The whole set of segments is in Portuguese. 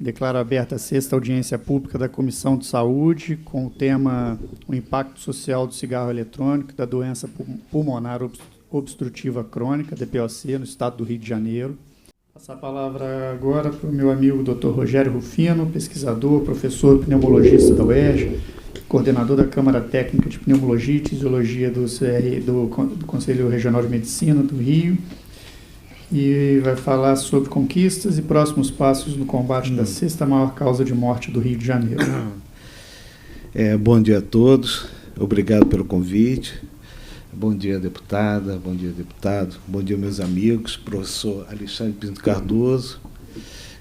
Declaro aberta a sexta audiência pública da Comissão de Saúde com o tema o impacto social do cigarro eletrônico e da doença pulmonar obstrutiva crônica, DPOC, no estado do Rio de Janeiro. Passar a palavra agora para o meu amigo Dr. Rogério Rufino, pesquisador, professor pneumologista da UERJ, coordenador da Câmara Técnica de Pneumologia e Tisiologia do Conselho Regional de Medicina do Rio, e vai falar sobre conquistas e próximos passos no combate da sexta maior causa de morte do Rio de Janeiro. Bom dia a todos, obrigado pelo convite. Bom dia, deputada, bom dia, deputado, bom dia, meus amigos. Professor Alexandre Pinto Cardoso,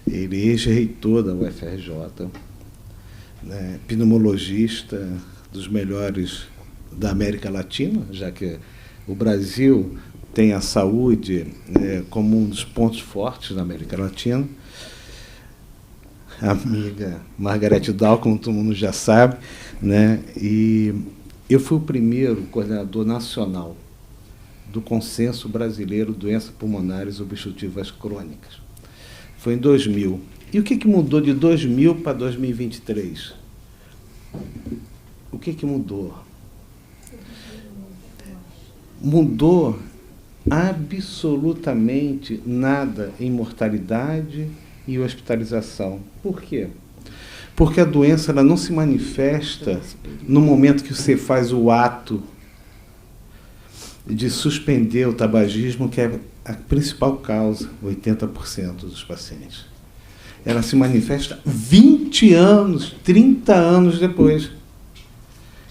ele é ex-reitor da UFRJ, né, pneumologista dos melhores da América Latina, já que o Brasil tem a saúde como um dos pontos fortes da América Latina. A amiga Margarete Dal, como todo mundo já sabe, né? E eu fui o primeiro coordenador nacional do Consenso Brasileiro Doenças Pulmonares Obstrutivas Crônicas. Foi em 2000. E o que mudou de 2000 para 2023? O que mudou? Mudou absolutamente nada em mortalidade e hospitalização. Por quê? Porque a doença ela não se manifesta no momento que você faz o ato de suspender o tabagismo, que é a principal causa, 80% dos pacientes. Ela se manifesta 20 anos, 30 anos depois.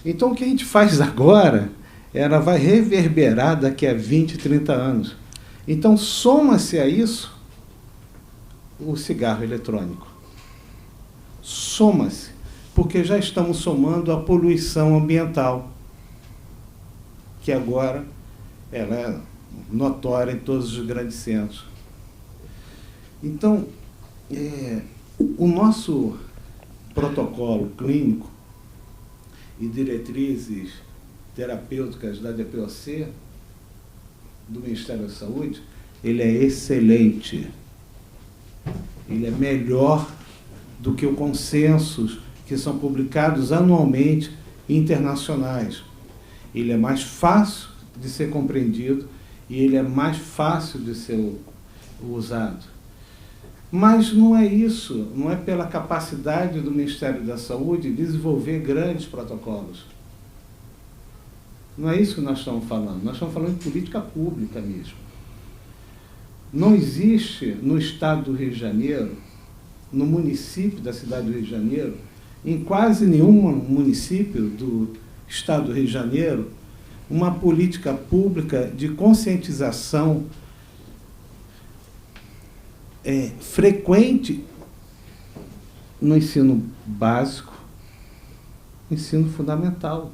Então, o que a gente faz agora, ela vai reverberar daqui a 20, 30 anos. Então, soma-se a isso o cigarro eletrônico. Soma-se, porque já estamos somando a poluição ambiental, que agora ela é notória em todos os grandes centros. Então, o nosso protocolo clínico e diretrizes terapêuticas da DPOC, do Ministério da Saúde, ele é excelente. Ele é melhor do que os consensos que são publicados anualmente internacionais. Ele é mais fácil de ser compreendido e ele é mais fácil de ser usado. Mas não é isso, não é pela capacidade do Ministério da Saúde de desenvolver grandes protocolos. Não é isso que nós estamos falando. Nós estamos falando de política pública mesmo. Não existe no estado do Rio de Janeiro, no município da cidade do Rio de Janeiro, em quase nenhum município do estado do Rio de Janeiro, uma política pública de conscientização frequente no ensino básico, ensino fundamental.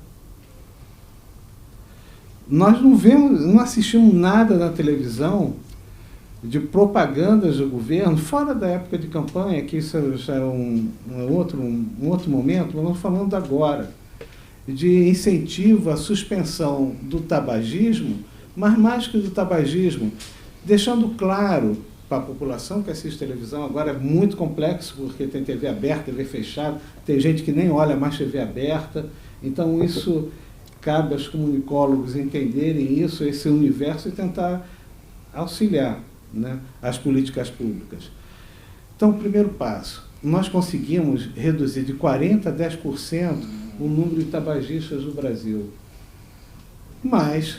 Nós não assistimos nada na televisão de propagandas do governo, fora da época de campanha, que isso já é um outro momento, mas nós estamos falando agora, de incentivo à suspensão do tabagismo, mas mais que do tabagismo, deixando claro para a população que assiste televisão, agora é muito complexo, porque tem TV aberta, TV fechada, tem gente que nem olha mais TV aberta, então isso cabe aos comunicólogos entenderem isso, esse universo, e tentar auxiliar, né, as políticas públicas. Então, o primeiro passo, nós conseguimos reduzir de 40% a 10% o número de tabagistas no Brasil. Mas,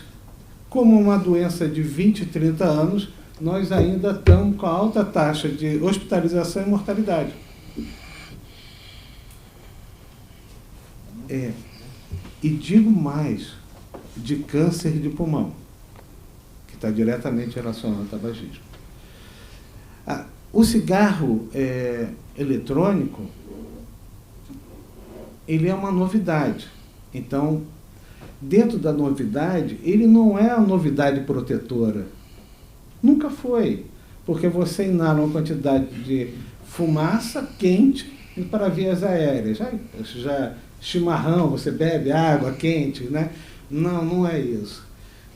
como uma doença de 20, 30 anos, nós ainda estamos com alta taxa de hospitalização e mortalidade. E digo mais, de câncer de pulmão, que está diretamente relacionado ao tabagismo. O cigarro eletrônico, ele é uma novidade. Então, dentro da novidade, ele não é a novidade protetora. Nunca foi, porque você inala uma quantidade de fumaça quente para vias aéreas. Já chimarrão, você bebe água quente, né? Não é isso.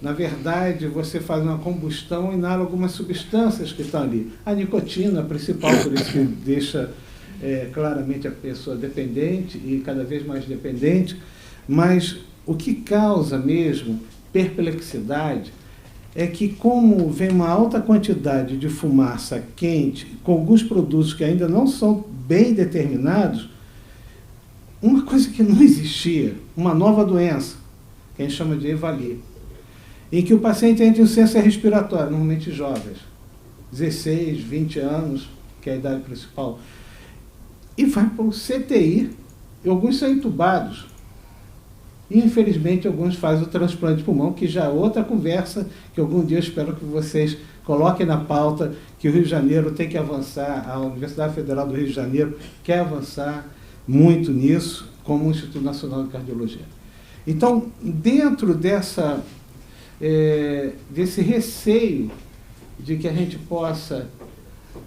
Na verdade, você faz uma combustão e inala algumas substâncias que estão ali. A nicotina, a principal, por isso que deixa claramente a pessoa dependente e cada vez mais dependente, mas o que causa mesmo perplexidade é que, como vem uma alta quantidade de fumaça quente, com alguns produtos que ainda não são bem determinados, uma coisa que não existia, uma nova doença, que a gente chama de EVALI, em que o paciente entra em insuficiência respiratória, normalmente jovens, 16, 20 anos, que é a idade principal, e vai para o CTI, e alguns são entubados. E, infelizmente, alguns fazem o transplante de pulmão, que já é outra conversa, que algum dia eu espero que vocês coloquem na pauta, que o Rio de Janeiro tem que avançar, a Universidade Federal do Rio de Janeiro quer avançar muito nisso, como o Instituto Nacional de Cardiologia. Então, dentro desse receio de que a gente possa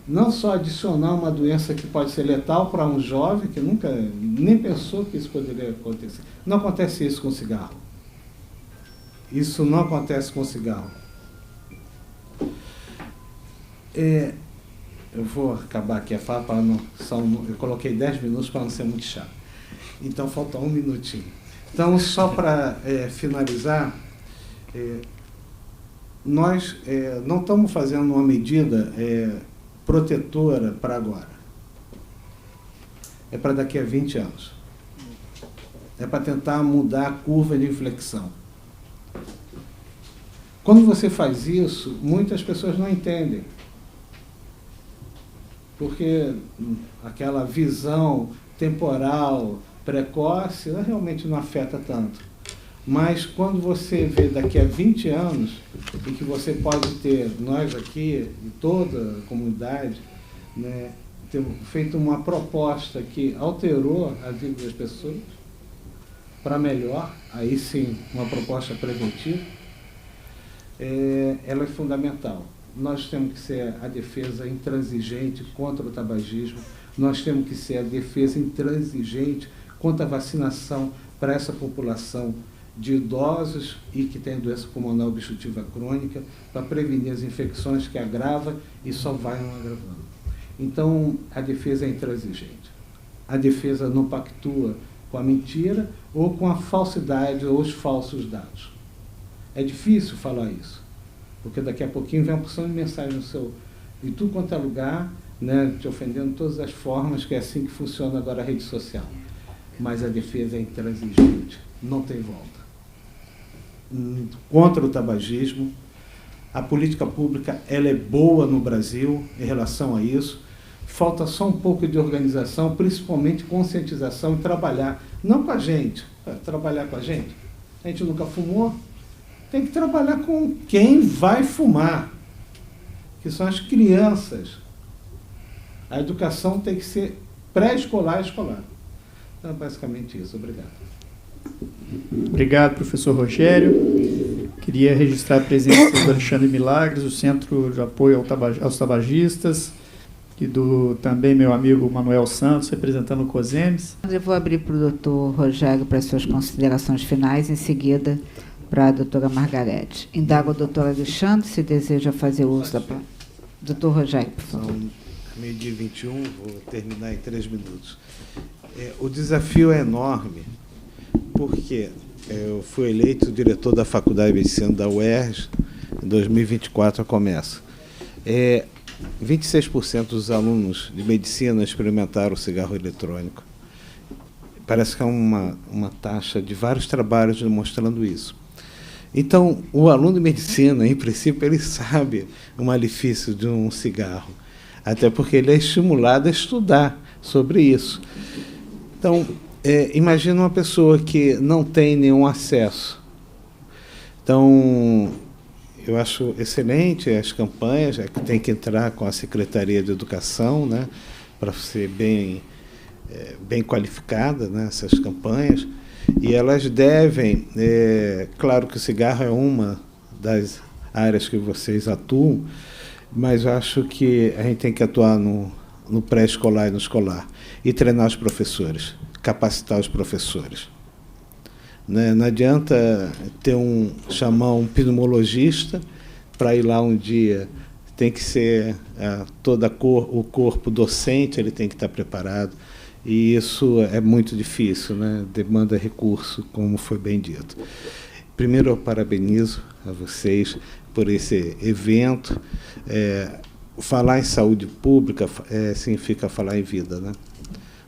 não só adicionar uma doença que pode ser letal para um jovem que nunca nem pensou que isso poderia acontecer. Não acontece isso com cigarro. Isso não acontece com cigarro. Eu vou acabar aqui a fala para não... eu coloquei 10 minutos para não ser muito chato. Então, falta 1 minutinho. Então, só para finalizar, nós não estamos fazendo uma medida protetora para agora. É para daqui a 20 anos. É para tentar mudar a curva de inflexão. Quando você faz isso, muitas pessoas não entendem. Porque aquela visão temporal precoce realmente não afeta tanto. Mas quando você vê daqui a 20 anos, e que você pode ter, nós aqui, e toda a comunidade, né, ter feito uma proposta que alterou a vida das pessoas para melhor, aí sim, uma proposta preventiva, ela é fundamental. Nós temos que ser a defesa intransigente contra o tabagismo, nós temos que ser a defesa intransigente contra a vacinação para essa população de idosos e que tem doença pulmonar obstrutiva crônica, para prevenir as infecções que agravam e só vai agravando. Então, a defesa é intransigente. A defesa não pactua com a mentira ou com a falsidade ou os falsos dados. É difícil falar isso, porque daqui a pouquinho vem uma porção de mensagem no seu, em tudo quanto é lugar, né, te ofendendo de todas as formas, que é assim que funciona agora a rede social. Mas a defesa é intransigente, não tem volta. Contra o tabagismo, a política pública ela é boa no Brasil em relação a isso, falta só um pouco de organização, principalmente conscientização e trabalhar, não com a gente, trabalhar com a gente nunca fumou, tem que trabalhar com quem vai fumar, que são as crianças. A educação tem que ser pré-escolar e escolar. Então, é basicamente isso. Obrigado. Obrigado, professor Rogério. Queria registrar a presença do Alexandre Milagres, do Centro de Apoio aos Tabagistas, e do também meu amigo Manuel Santos, representando o COSEMES. Eu vou abrir para o doutor Rogério para as suas considerações finais, em seguida para a doutora Margarete. Indago ao doutor Alexandre se deseja fazer uso da palavra. Doutor Rogério, por favor. São meio-dia 21, vou terminar em 3 minutos. O desafio é enorme, porque eu fui eleito diretor da Faculdade de Medicina da UERJ, em 2024 começa. 26% dos alunos de medicina experimentaram o cigarro eletrônico. Parece que é uma taxa de vários trabalhos demonstrando isso. Então, o aluno de medicina, em princípio, ele sabe o malefício de um cigarro, até porque ele é estimulado a estudar sobre isso. Então, imagina uma pessoa que não tem nenhum acesso. Então, eu acho excelente as campanhas, que tem que entrar com a Secretaria de Educação, né, para ser bem qualificada, né, essas campanhas, e elas devem, claro que o cigarro é uma das áreas que vocês atuam, mas eu acho que a gente tem que atuar no pré-escolar e no escolar, e treinar os professores, capacitar os professores. Não adianta chamar um pneumologista para ir lá um dia tem que ser o corpo docente, ele tem que estar preparado, e isso é muito difícil, né? Demanda recurso, como foi bem dito. Primeiro, eu parabenizo a vocês por esse evento. Falar em saúde pública significa falar em vida, né?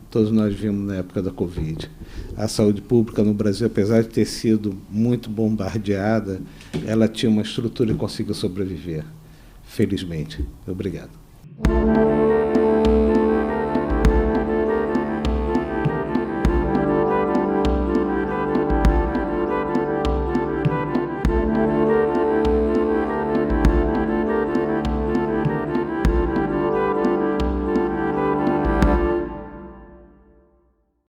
Todos nós vimos na época da Covid. A saúde pública no Brasil, apesar de ter sido muito bombardeada, ela tinha uma estrutura e conseguiu sobreviver, felizmente. Obrigado.